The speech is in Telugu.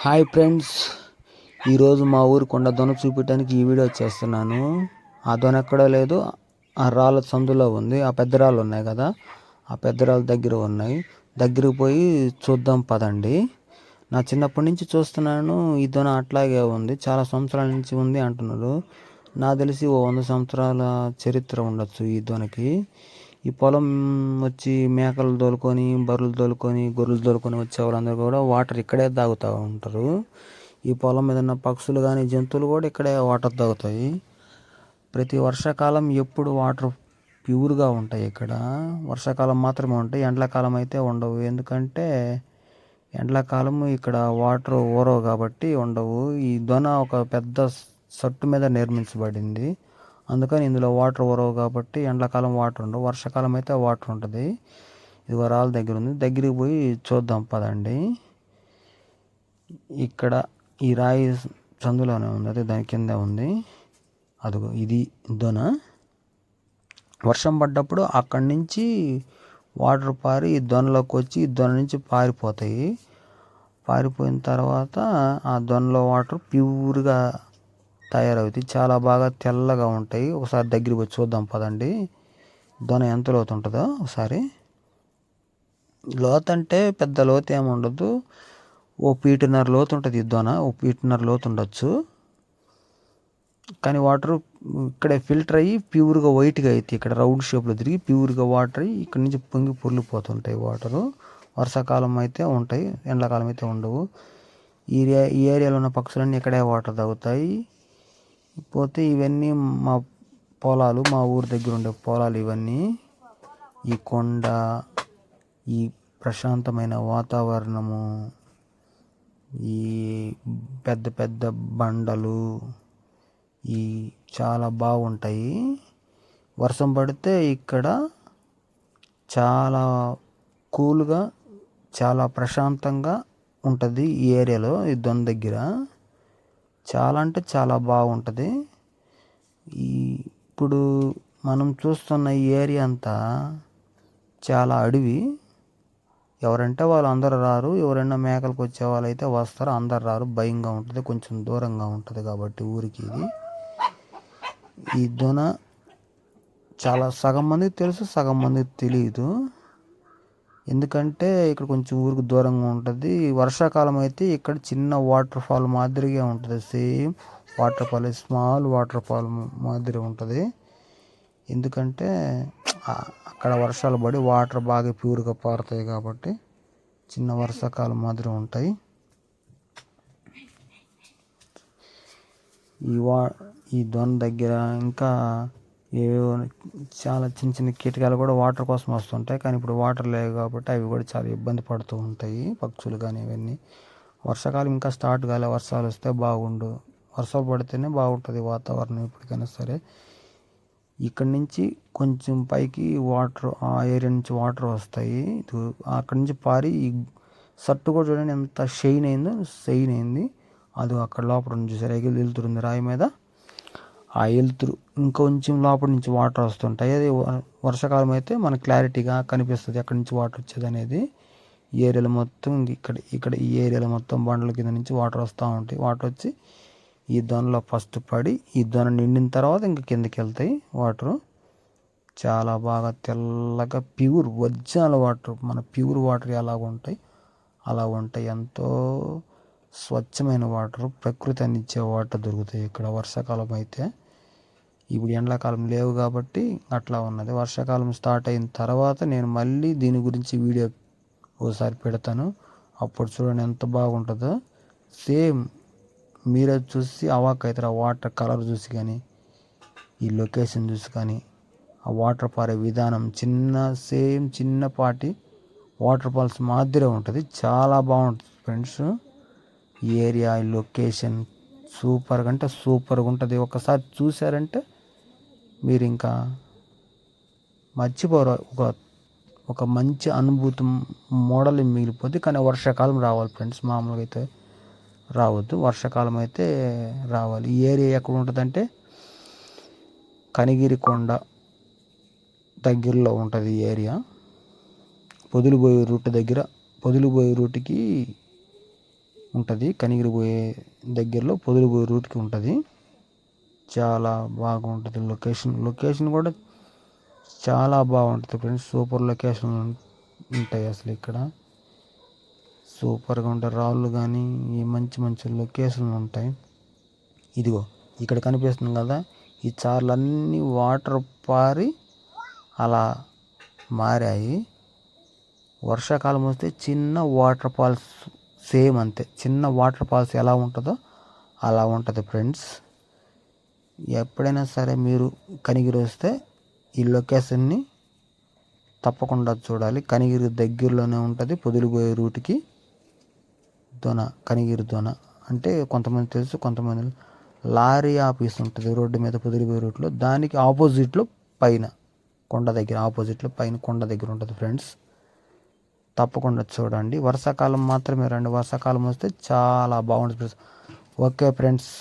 హాయ్ ఫ్రెండ్స్, ఈరోజు మా ఊరు కొండ దొన చూపించడానికి ఈ వీడియో చేస్తున్నాను. ఆ దొన ఎక్కడో లేదు, ఆ రాళ్ళ సందులో ఉంది. ఆ పెద్ద రాళ్ళు ఉన్నాయి కదా, ఆ పెద్ద రాళ్ళ దగ్గర ఉన్నాయి. దగ్గరికి పోయి చూద్దాం పదండి. నా చిన్నప్పటి నుంచి చూస్తున్నాను, ఈ దొన అట్లాగే ఉంది. చాలా సంవత్సరాల నుంచి ఉంది అంటున్నారు. నాకు తెలిసి 100 సంవత్సరాల చరిత్ర ఉండొచ్చు ఈ దొనకి. ఈ పొలం వచ్చి మేకలు తోలుకొని, బర్రెలు తోలుకొని, గొర్రెలు తోలుకొని వచ్చే వాళ్ళందరూ కూడా వాటర్ ఇక్కడే తాగుతూ ఉంటారు. ఈ పొలం మీద ఉన్న పక్షులు కానీ జంతువులు కూడా ఇక్కడే వాటర్ తాగుతాయి. ప్రతి వర్షాకాలం ఎప్పుడు వాటర్ ప్యూర్గా ఉంటాయి ఇక్కడ. వర్షాకాలం మాత్రమే ఉంటాయి, ఎండాకాలం అయితే ఉండవు. ఎందుకంటే ఎండాకాలం ఇక్కడ వాటర్ ఊరవు కాబట్టి ఉండవు. ఈ దొన ఒక పెద్ద సట్టు మీద నిర్మించబడింది. అందుకని ఇందులో వాటర్ ఊరవు కాబట్టి ఎండాకాలం వాటర్ ఉండవు, వర్షాకాలం అయితే వాటర్ ఉంటుంది. ఇది వరాల దగ్గర ఉంది, దగ్గరికి పోయి చూద్దాం పదండి. ఇక్కడ ఈ రాయి సందులోనే ఉంది, అదే దాని కింద ఉంది. అదిగో ఇది దొన. వర్షం పడ్డప్పుడు అక్కడి నుంచి వాటర్ పారి ఈ దొనలోకి వచ్చి ఈ దొన నుంచి పారిపోతాయి. పారిపోయిన తర్వాత ఆ దొనలో వాటర్ ప్యూర్గా తయారవుతాయి. చాలా బాగా తెల్లగా ఉంటాయి. ఒకసారి దగ్గరికి వచ్చి చూద్దాం పదండి. దొన ఎంత లోతు ఉంటుందో ఒకసారి. లోతు అంటే పెద్ద లోతు ఏమి ఉండదు, ఓ ఫీటున్నర లోతు ఉంటుంది ఈ దొన. ఓ ఫీటున్నర లోతు ఉండొచ్చు. కానీ వాటర్ ఇక్కడే ఫిల్టర్ అయ్యి ప్యూర్గా వైట్గా అవుతాయి. ఇక్కడ రౌండ్ షేప్లో తిరిగి ప్యూర్గా వాటర్ అయ్యి ఇక్కడ నుంచి పొంగి పొర్లిపోతుంటాయి వాటరు. వర్షాకాలం అయితే ఉంటాయి, ఎండాకాలం అయితే ఉండవు. ఈ ఏరియాలో ఉన్న పక్షులన్నీ ఇక్కడే వాటర్ తాగుతాయి. పోతే ఇవన్నీ మా పొలాలు, మా ఊరి దగ్గర ఉండే పొలాలు ఇవన్నీ. ఈ కొండ, ఈ ప్రశాంతమైన వాతావరణము, ఈ పెద్ద పెద్ద బండలు, ఈ చాలా బాగుంటాయి. వర్షం పడితే ఇక్కడ చాలా కూల్గా, చాలా ప్రశాంతంగా ఉంటుంది ఈ ఏరియాలో. ఈ దొన దగ్గర చాలా అంటే చాలా బాగుంటుంది. ఇప్పుడు మనం చూస్తున్న ఈ ఏరియా అంతా చాలా అడవి. ఎవరంటే వాళ్ళు అందరు రారు, ఎవరైనా మేకలకు వచ్చే వాళ్ళు అయితే వస్తారు, అందరు రారు. భయంగా ఉంటుంది, కొంచెం దూరంగా ఉంటుంది కాబట్టి ఊరికి ఇది. ఈ దొన చాలా సగం మందికి తెలుసు, సగం మందికి తెలియదు. ఎందుకంటే ఇక్కడ కొంచెం ఊరికి దూరంగా ఉంటుంది. వర్షాకాలం అయితే ఇక్కడ చిన్న వాటర్ ఫాల్ మాదిరిగా ఉంటుంది. Same water fall, small water fall మాదిరి ఉంటుంది. ఎందుకంటే అక్కడ వర్షాలు పడి వాటర్ బాగా ప్యూర్గా పారుతాయి కాబట్టి చిన్న వర్షాకాలం మాదిరి ఉంటాయి. ఈ దొన దగ్గర ఇంకా ఏవో చాలా చిన్న చిన్న కీటకాలు కూడా వాటర్ కోసం వస్తుంటాయి. కానీ ఇప్పుడు వాటర్ లేవు కాబట్టి అవి కూడా చాలా ఇబ్బంది పడుతూ ఉంటాయి, పక్షులు కానీ ఇవన్నీ. వర్షాకాలం ఇంకా స్టార్ట్ కాలే, వర్షాలు వస్తే బాగుండు. వర్షాలు పడితేనే బాగుంటుంది వాతావరణం ఎప్పటికైనా సరే. ఇక్కడి నుంచి కొంచెం పైకి వాటర్, ఆ ఏరియా నుంచి వాటర్ వస్తాయి. అక్కడి నుంచి పారి ఈ సట్టు కూడా చూడండి ఎంత షైన్ అయింది. అది అక్కడ లోపల నుంచి చూసారు, వెళ్తుంది రాయి మీద. ఆ వెలుతురు ఇంకొంచెం లోపల నుంచి వాటర్ వస్తుంటాయి. అది వర్షాకాలం అయితే మనకు క్లారిటీగా కనిపిస్తుంది ఎక్కడి నుంచి వాటర్ వచ్చేది అనేది. ఈ ఏరియాలో మొత్తం ఇక్కడ ఈ ఏరియాలో మొత్తం బండల కింద నుంచి వాటర్ వస్తూ ఉంటాయి. వాటర్ వచ్చి ఈ దొనలో ఫస్ట్ పడి, ఈ దొన నిండిన తర్వాత ఇంక కిందకి వెళ్తాయి వాటరు. చాలా బాగా తెల్లగా ప్యూర్ ఒరిజినల్ వాటర్, మన ప్యూర్ వాటర్ అలా ఉంటాయి. ఎంతో స్వచ్ఛమైన వాటర్, ప్రకృతి అందించే వాటర్ దొరుకుతాయి ఇక్కడ వర్షాకాలం అయితే. ఇప్పుడు ఎండాకాలం లేవు కాబట్టి అట్లా ఉన్నది. వర్షాకాలం స్టార్ట్ అయిన తర్వాత నేను మళ్ళీ దీని గురించి వీడియో ఒకసారి పెడతాను. అప్పుడు చూడండి ఎంత బాగుంటుందో. సేమ్ మీరే చూసి అవాక్ అవుతారు. ఆ వాటర్ కలర్ చూసి కానీ, ఈ లొకేషన్ చూసి కానీ, ఆ వాటర్ పారే విధానం చిన్నపాటి వాటర్ ఫాల్స్ మాదిరే ఉంటుంది. చాలా బాగుంటుంది ఫ్రెండ్స్. ఈ ఏరియా, ఈ లొకేషన్ సూపర్గా అంటే సూపర్గా ఉంటుంది. ఒకసారి చూసారంటే మీరు ఇంకా మర్చిపోరు. ఒక మంచి అనుభూతి మోడల్ మిగిలిపోద్ది. కానీ వర్షాకాలం రావాలి ఫ్రెండ్స్, మామూలుగా అయితే రావద్దు. వర్షాకాలం అయితే రావాలి. ఈ ఏరియా ఎక్కడ ఉంటుందంటే కనిగిరి కొండ దగ్గరలో ఉంటుంది ఈ ఏరియా. పొదిలిపోయే రూట్కి ఉంటుంది. కనిగిరి పోయే దగ్గరలో పొదిలిపోయే రూట్కి ఉంటుంది. చాలా బాగుంటుంది లొకేషన్ కూడా చాలా బాగుంటుంది ఫ్రెండ్స్. సూపర్ లొకేషన్ ఉంటాయి అసలు ఇక్కడ. సూపర్గా ఉంటాయి రాళ్ళు కానీ ఈ మంచి మంచి లొకేషన్లు ఉంటాయి. ఇదిగో ఇక్కడ కనిపిస్తుంది కదా, ఈ చార్లన్నీ వాటర్ పారి అలా మారాయి. వర్షాకాలం వస్తే చిన్న వాటర్ ఫాల్స్ సేమ్ అంతే. చిన్న వాటర్ ఫాల్స్ ఎలా ఉంటుందో అలా ఉంటుంది ఫ్రెండ్స్. ఎప్పుడైనా సరే మీరు కనిగిరి వస్తే ఈ లొకేషన్ని తప్పకుండా చూడాలి. కనిగిరి దగ్గరలోనే ఉంటుంది. పొదిలిపోయే రూట్కి కనిగిరి దొన అంటే కొంతమంది తెలుసు, కొంతమంది లారీ ఆఫీస్ ఉంటుంది రోడ్డు మీద పొదిలిపోయే రూట్లో. దానికి ఆపోజిట్లో పైన కొండ దగ్గర, ఆపోజిట్లో పైన కొండ దగ్గర ఉంటుంది ఫ్రెండ్స్. తప్పకుండా చూడండి. వర్షాకాలం మాత్రమే రండి. వర్షాకాలం వస్తే చాలా బాగుంటుంది ఫ్రెండ్స్. Okay friends.